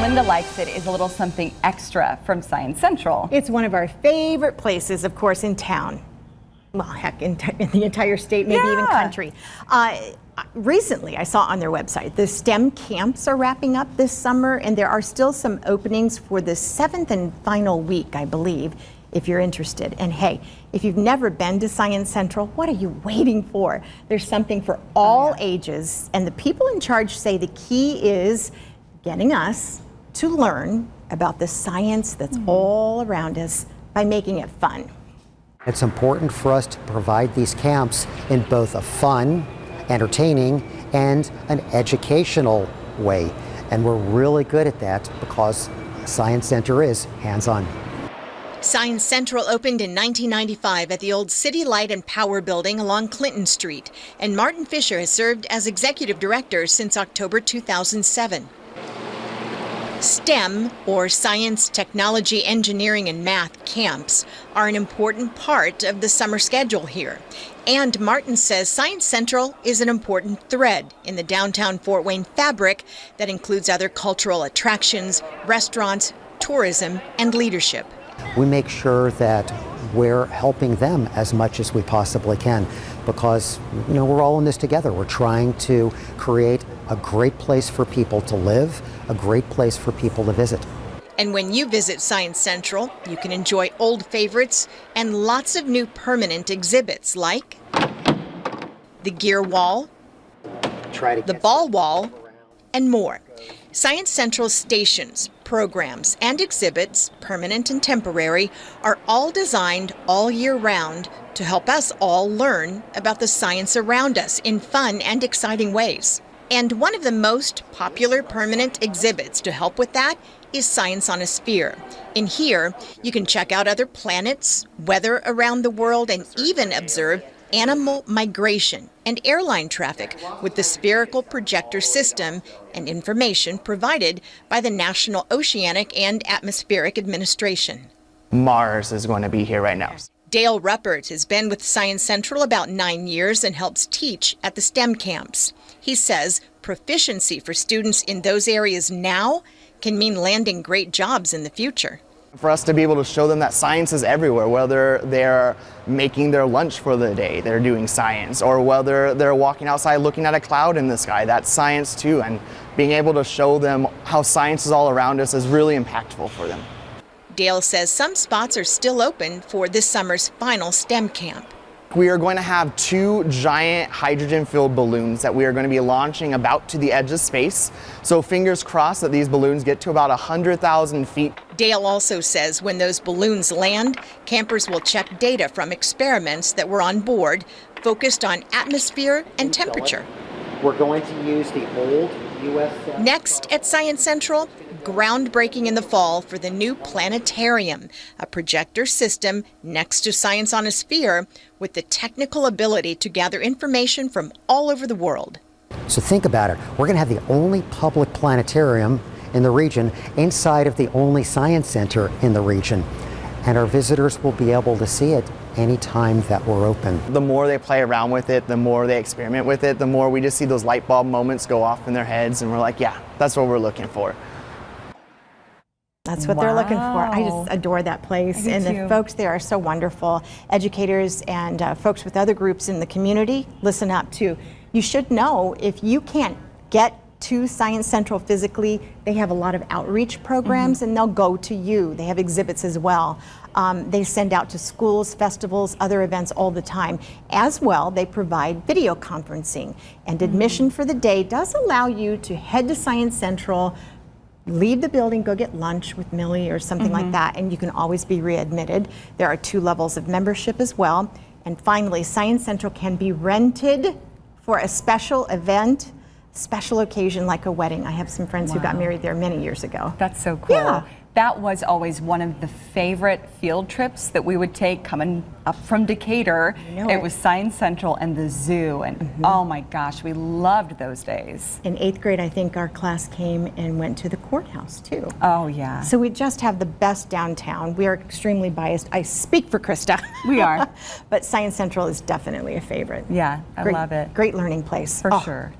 Linda likes it is a little something extra from Science Central. It's one of our favorite places, of course, in town. Well, heck, in the entire state, maybe even country. Recently, I saw on their website, the STEM camps are wrapping up this summer, and there are still some openings for the 7th and final week, I believe, if you're interested. And hey, if you've never been to Science Central, what are you waiting for? There's something for all ages, and the people in charge say the key is getting us to learn about the science that's all around us by making it fun. It's important for us to provide these camps in both a fun, entertaining, and an educational way. And we're really good at that because Science Center is hands-on. Science Central opened in 1995 at the old City Light and Power Building along Clinton Street, and Martin Fisher has served as executive director since October 2007. STEM, or Science, Technology, Engineering, and Math camps, are an important part of the summer schedule here. And Martin says Science Central is an important thread in the downtown Fort Wayne fabric that includes other cultural attractions, restaurants, tourism, and leadership. We make sure that we're helping them as much as we possibly can because, you know, we're all in this together. We're trying to create a great place for people to live, a great place for people to visit. And when you visit Science Central, you can enjoy old favorites and lots of new permanent exhibits like the gear wall, the ball wall, and more. Science Central's stations, programs, and exhibits, permanent and temporary, are all designed all year round to help us all learn about the science around us in fun and exciting ways. And one of the most popular permanent exhibits to help with that is Science on a Sphere. In here, you can check out other planets, weather around the world, and even observe animal migration and airline traffic with the spherical projector system and information provided by the National Oceanic and Atmospheric Administration. Mars is going to be here right now. Dale Ruppert has been with Science Central about 9 years and helps teach at the STEM camps. He says proficiency for students in those areas now can mean landing great jobs in the future. For us to be able to show them that science is everywhere, whether they're making their lunch for the day, they're doing science, or whether they're walking outside looking at a cloud in the sky, that's science too. And being able to show them how science is all around us is really impactful for them. Dale says some spots are still open for this summer's final STEM camp. We are going to have 2 giant hydrogen-filled balloons that we are going to be launching about to the edge of space. So fingers crossed that these balloons get to about 100,000 feet. Dale also says when those balloons land, campers will check data from experiments that were on board, focused on atmosphere and temperature. We're going to use the old U.S. Next at Science Central, groundbreaking in the fall for the new planetarium, a projector system next to Science on a Sphere with the technical ability to gather information from all over the world. So think about it. We're going to have the only public planetarium in the region inside of the only science center in the region. And our visitors will be able to see it anytime that we're open. The more they play around with it, the more they experiment with it, the more we just see those light bulb moments go off in their heads and we're like, yeah, that's what we're looking for. That's what they're looking for. I just adore that place. And the folks there are so wonderful. Educators and folks with other groups in the community, listen up too. You should know if you can't get to Science Central physically, they have a lot of outreach programs and they'll go to you. They have exhibits as well. They send out to schools, festivals, other events all the time. As well, they provide video conferencing. And admission for the day does allow you to head to Science Central, leave the building, go get lunch with Millie or something like that, and you can always be readmitted. There are 2 levels of membership as well. And finally, Science Central can be rented for a special event, special occasion like a wedding. I have some friends who got married there many years ago. That's so cool. Yeah. That was always one of the favorite field trips that we would take coming up from Decatur. It was Science Central and the zoo, and oh my gosh, we loved those days. In 8th grade, I think our class came and went to the courthouse too. Oh yeah. So we just have the best downtown. We are extremely biased. I speak for Krista. We are. But Science Central is definitely a favorite. Yeah, I love it. Great learning place. For sure.